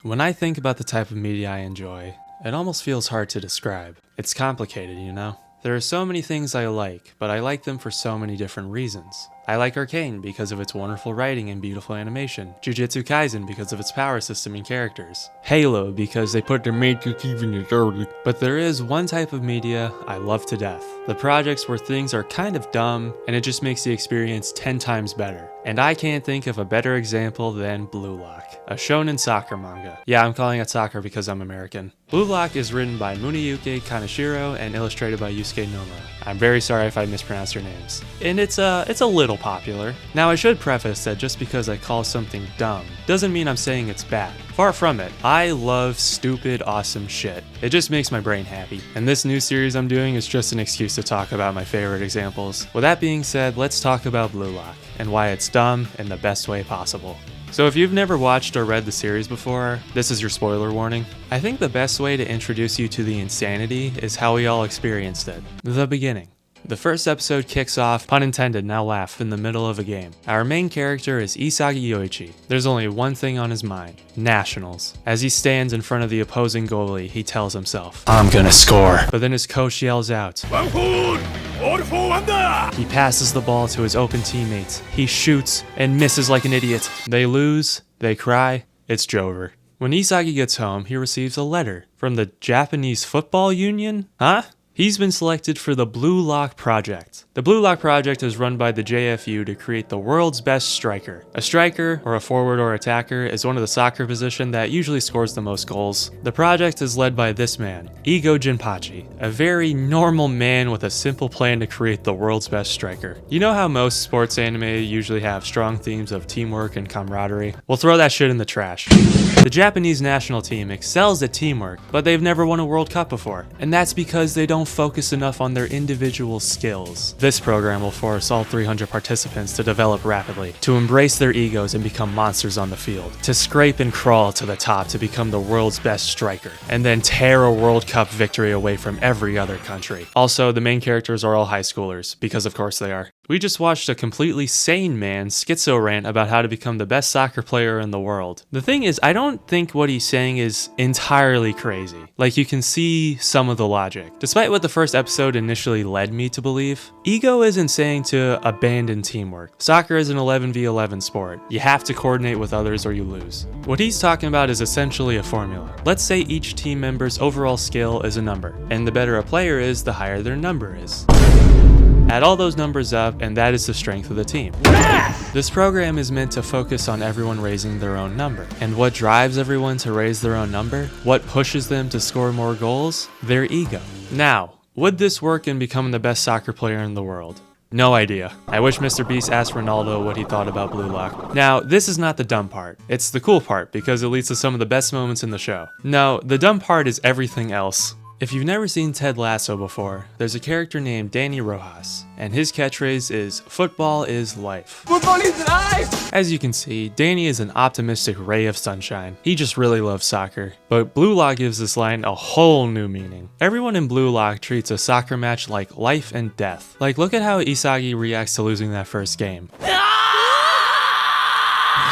When I think about the type of media I enjoy, it almost feels hard to describe. It's complicated, you know? There are so many things I like, but I like them for so many different reasons. I like Arcane because of its wonderful writing and beautiful animation, Jujutsu Kaisen because of its power system and characters, Halo because they put their Matrix even in early. But there is one type of media I love to death. The projects where things are kind of dumb and it just makes the experience 10 times better. And I can't think of a better example than Blue Lock, a shonen soccer manga. Yeah, I'm calling it soccer because I'm American. Blue Lock is written by Muneyuki Kaneshiro and illustrated by Yusuke Nomura. I'm very sorry if I mispronounced your names. And it's a little popular. Now I should preface that just because I call something dumb doesn't mean I'm saying it's bad. Far from it. I love stupid, awesome shit. It just makes my brain happy. And this new series I'm doing is just an excuse to talk about my favorite examples. With that being said, let's talk about Blue Lock and why it's dumb in the best way possible. So if you've never watched or read the series before, this is your spoiler warning. I think the best way to introduce you to the insanity is how we all experienced it. The beginning. The first episode kicks off, pun intended, now laugh, in the middle of a game. Our main character is Isagi Yoichi. There's only one thing on his mind: nationals. As he stands in front of the opposing goalie, he tells himself, "I'm gonna score." But then his coach yells out, he passes the ball to his open teammates. He shoots and misses like an idiot. They lose, they cry, it's Jover. When Isagi gets home, he receives a letter from the Japanese Football Union? Huh? He's been selected for the Blue Lock Project. The Blue Lock Project is run by the JFU to create the world's best striker. A striker, or a forward or attacker, is one of the soccer positions that usually scores the most goals. The project is led by this man, Igo Jinpachi, a very normal man with a simple plan to create the world's best striker. You know how most sports anime usually have strong themes of teamwork and camaraderie? We'll throw that shit in the trash. The Japanese national team excels at teamwork, but they've never won a World Cup before. And that's because they don't focus enough on their individual skills. This program will force all 300 participants to develop rapidly, to embrace their egos and become monsters on the field, to scrape and crawl to the top to become the world's best striker, and then tear a World Cup victory away from every other country. Also, the main characters are all high schoolers, because of course they are. We just watched a completely sane man schizo rant about how to become the best soccer player in the world. The thing is, I don't think what he's saying is entirely crazy. Like, you can see some of the logic. Despite what the first episode initially led me to believe, Igo isn't saying to abandon teamwork. Soccer is an 11v11 sport. You have to coordinate with others or you lose. What he's talking about is essentially a formula. Let's say each team member's overall skill is a number, and the better a player is, the higher their number is. Add all those numbers up, and that is the strength of the team. This program is meant to focus on everyone raising their own number. And what drives everyone to raise their own number? What pushes them to score more goals? Their ego. Now, would this work in becoming the best soccer player in the world? No idea. I wish Mr. Beast asked Ronaldo what he thought about Blue Lock. Now, this is not the dumb part. It's the cool part, because it leads to some of the best moments in the show. No, the dumb part is everything else. If you've never seen Ted Lasso before, there's a character named Danny Rojas, and his catchphrase is, "Football is life." Football is life! As you can see, Danny is an optimistic ray of sunshine. He just really loves soccer. But Blue Lock gives this line a whole new meaning. Everyone in Blue Lock treats a soccer match like life and death. Like, look at how Isagi reacts to losing that first game.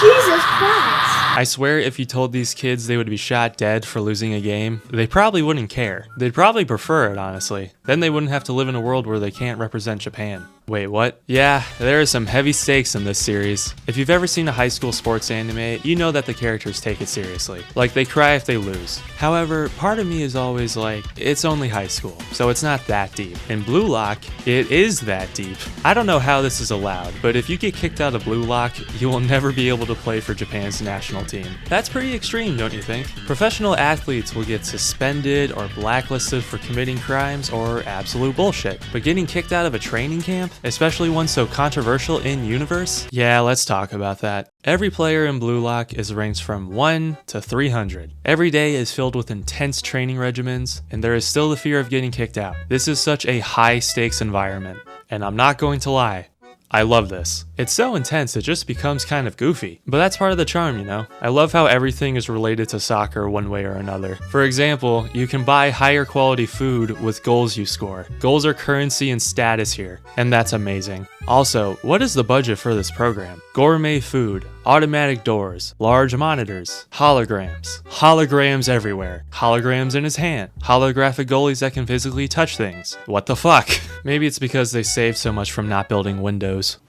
Jesus Christ! I swear if you told these kids they would be shot dead for losing a game, they probably wouldn't care. They'd probably prefer it, honestly. Then they wouldn't have to live in a world where they can't represent Japan. Wait, what? Yeah, there are some heavy stakes in this series. If you've ever seen a high school sports anime, you know that the characters take it seriously. Like, they cry if they lose. However, part of me is always like, it's only high school, so it's not that deep. In Blue Lock, it is that deep. I don't know how this is allowed, but if you get kicked out of Blue Lock, you will never be able to play for Japan's national team. That's pretty extreme, don't you think? Professional athletes will get suspended or blacklisted for committing crimes or absolute bullshit. But getting kicked out of a training camp? Especially one so controversial in universe? Yeah, let's talk about that. Every player in Blue Lock is ranked from 1 to 300. Every day is filled with intense training regimens, and there is still the fear of getting kicked out. This is such a high stakes environment, and I'm not going to lie, I love this. It's so intense it just becomes kind of goofy. But that's part of the charm, you know? I love how everything is related to soccer one way or another. For example, you can buy higher quality food with goals you score. Goals are currency and status here, and that's amazing. Also, what is the budget for this program? Gourmet food, automatic doors, large monitors, holograms everywhere, holograms in his hand, holographic goalies that can physically touch things. What the fuck? Maybe it's because they saved so much from not building windows.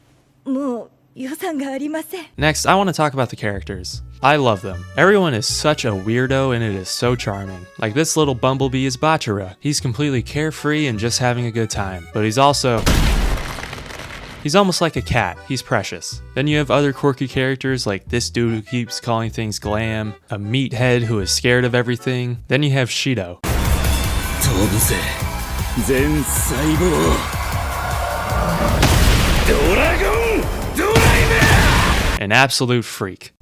Next, I want to talk about the characters. I love them. Everyone is such a weirdo and it is so charming. Like this little bumblebee is Bachara. He's completely carefree and just having a good time. But he's almost like a cat. He's precious. Then you have other quirky characters like this dude who keeps calling things glam, a meathead who is scared of everything. Then you have Shido. An absolute freak.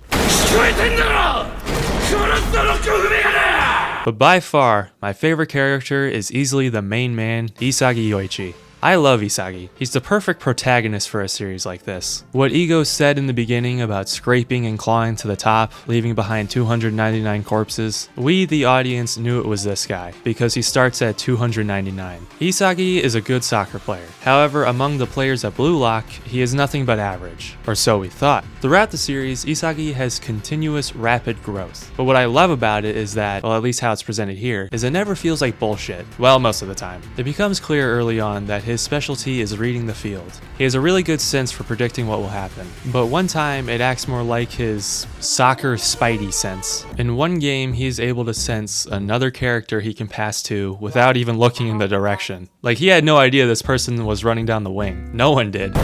But by far, my favorite character is easily the main man, Isagi Yoichi. I love Isagi. He's the perfect protagonist for a series like this. What Ego said in the beginning about scraping and clawing to the top, leaving behind 299 corpses, we, the audience, knew it was this guy, because he starts at 299. Isagi is a good soccer player. However, among the players at Blue Lock, he is nothing but average, or so we thought. Throughout the series, Isagi has continuous rapid growth. But what I love about it is that, well, at least how it's presented here, is it never feels like bullshit. Well, most of the time. It becomes clear early on that his specialty is reading the field. He has a really good sense for predicting what will happen, but one time it acts more like his soccer spidey sense. In one game, he is able to sense another character he can pass to without even looking in the direction. Like he had no idea this person was running down the wing. No one did.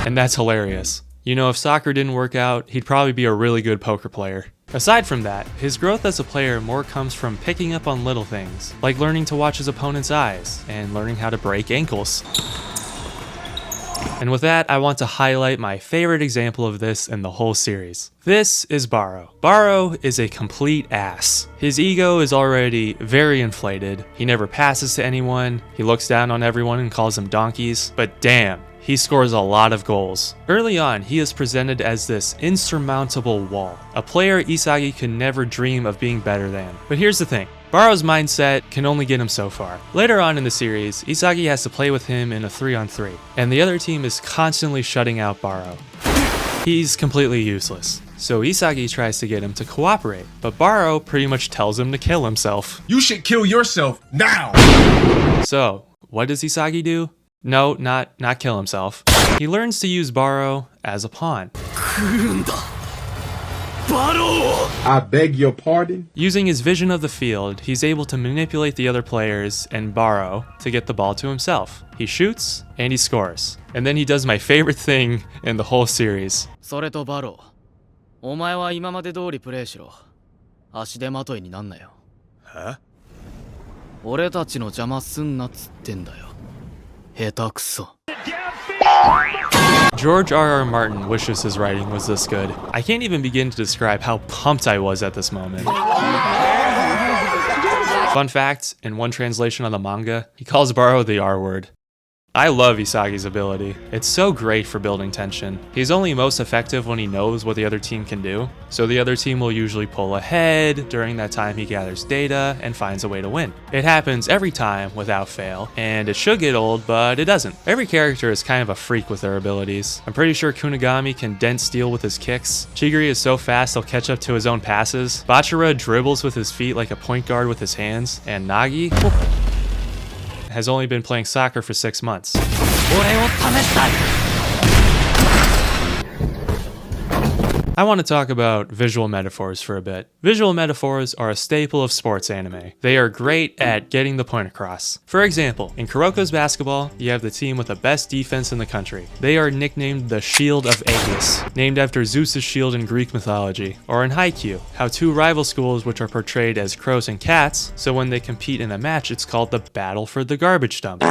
And that's hilarious. You know, if soccer didn't work out, he'd probably be a really good poker player. Aside from that, his growth as a player more comes from picking up on little things, like learning to watch his opponent's eyes, and learning how to break ankles. And with that, I want to highlight my favorite example of this in the whole series. This is Baro. Baro is a complete ass. His ego is already very inflated, he never passes to anyone, he looks down on everyone and calls them donkeys, but damn, he scores a lot of goals. Early on, he is presented as this insurmountable wall, a player Isagi could never dream of being better than. But here's the thing, Baro's mindset can only get him so far. Later on in the series, Isagi has to play with him in a 3-on-3, and the other team is constantly shutting out Baro. He's completely useless. So Isagi tries to get him to cooperate, but Baro pretty much tells him to kill himself. You should kill yourself now! So, what does Isagi do? No, not kill himself. He learns to use Baro as a pawn. I beg your pardon? Using his vision of the field, he's able to manipulate the other players and Baro to get the ball to himself. He shoots and he scores. And then he does my favorite thing in the whole series. それとバロー、お前は今まで通りプレイしろ。足手まといになんなよ。は？俺たちの邪魔すんなっつってんだよ。下手くそ。George R.R. Martin wishes his writing was this good. I can't even begin to describe how pumped I was at this moment. Fun fact, in one translation of the manga, he calls Baro the R-word. I love Isagi's ability. It's so great for building tension. He's only most effective when he knows what the other team can do, so the other team will usually pull ahead. During that time he gathers data and finds a way to win. It happens every time without fail, and it should get old, but it doesn't. Every character is kind of a freak with their abilities. I'm pretty sure Kunigami can dent steel with his kicks. Chigiri is so fast he'll catch up to his own passes. Bachara dribbles with his feet like a point guard with his hands, and Nagi has only been playing soccer for 6 months. I want to talk about visual metaphors for a bit. Visual metaphors are a staple of sports anime. They are great at getting the point across. For example, in Kuroko's basketball, you have the team with the best defense in the country. They are nicknamed the Shield of Aegis, named after Zeus's shield in Greek mythology. Or in Haikyuu, how two rival schools which are portrayed as crows and cats, so when they compete in a match, it's called the Battle for the Garbage Dump.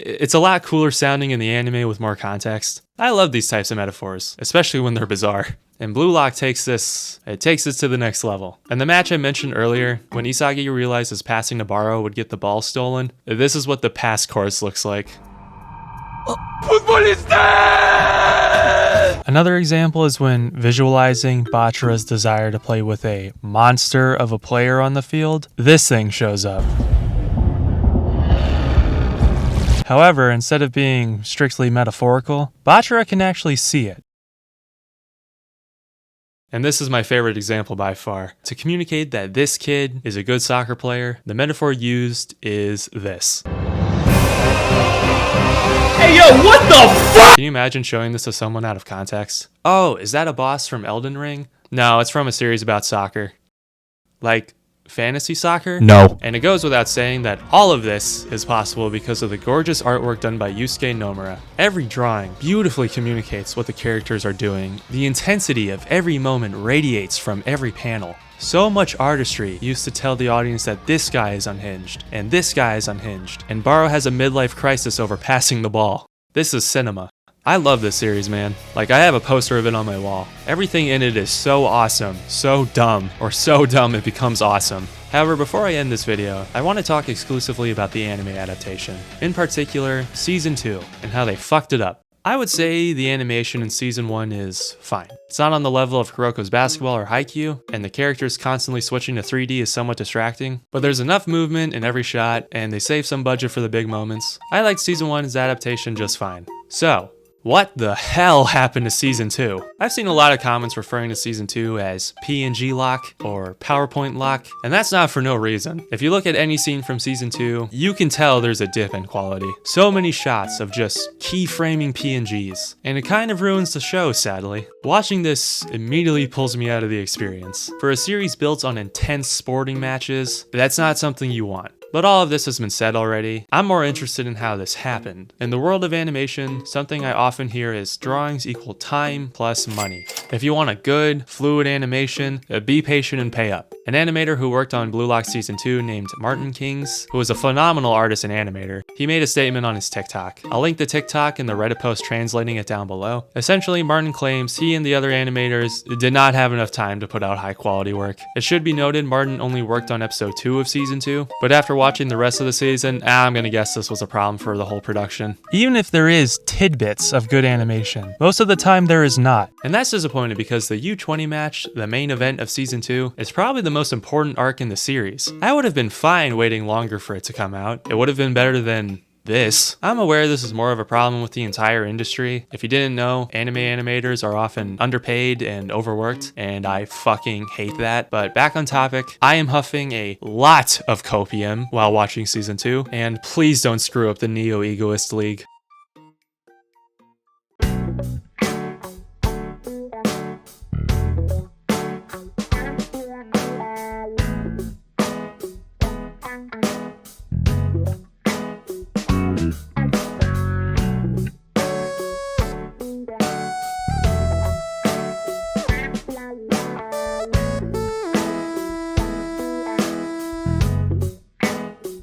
It's a lot cooler sounding in the anime with more context. I love these types of metaphors, especially when they're bizarre. And Blue Lock takes this to the next level. And the match I mentioned earlier, when Isagi realizes passing to Baro would get the ball stolen, this is what the pass course looks like. Another example is when visualizing Bachira's desire to play with a monster of a player on the field, this thing shows up. However, instead of being strictly metaphorical, Bachira can actually see it. And this is my favorite example by far. To communicate that this kid is a good soccer player, the metaphor used is this. Hey yo, what the fuck? Can you imagine showing this to someone out of context? Oh, is that a boss from Elden Ring? No, it's from a series about soccer. Like, fantasy soccer? No. And it goes without saying that all of this is possible because of the gorgeous artwork done by Yusuke Nomura. Every drawing beautifully communicates what the characters are doing. The intensity of every moment radiates from every panel. So much artistry used to tell the audience that this guy is unhinged, and this guy is unhinged, and Baro has a midlife crisis over passing the ball. This is cinema. I love this series, man. Like, I have a poster of it on my wall. Everything in it is so awesome, so dumb, or so dumb it becomes awesome. However, before I end this video, I want to talk exclusively about the anime adaptation. In particular, Season 2, and how they fucked it up. I would say the animation in Season 1 is fine. It's not on the level of Kuroko's Basketball or Haikyuu, and the characters constantly switching to 3D is somewhat distracting, but there's enough movement in every shot, and they save some budget for the big moments. I liked Season 1's adaptation just fine. So, what the hell happened to Season 2? I've seen a lot of comments referring to Season 2 as PNG lock or PowerPoint lock, and that's not for no reason. If you look at any scene from Season 2, you can tell there's a dip in quality. So many shots of just keyframing PNGs, and it kind of ruins the show, sadly. Watching this immediately pulls me out of the experience. For a series built on intense sporting matches, that's not something you want. But all of this has been said already. I'm more interested in how this happened. In the world of animation, something I often hear is drawings equal time plus money. If you want a good, fluid animation, be patient and pay up. An animator who worked on Blue Lock Season 2 named Martin Kings, who was a phenomenal artist and animator, he made a statement on his TikTok. I'll link the TikTok and the Reddit post translating it down below. Essentially, Martin claims he and the other animators did not have enough time to put out high quality work. It should be noted Martin only worked on episode 2 of Season 2, but after watching the rest of the season, I'm gonna guess this was a problem for the whole production. Even if there is tidbits of good animation, most of the time there is not. And that's disappointing because the U20 match, the main event of Season 2, is probably the most important arc in the series. I would have been fine waiting longer for it to come out. It would have been better than this. I'm aware this is more of a problem with the entire industry. If you didn't know, anime animators are often underpaid and overworked, and I fucking hate that. But back on topic, I am huffing a lot of copium while watching Season 2, and please don't screw up the Neo Egoist League.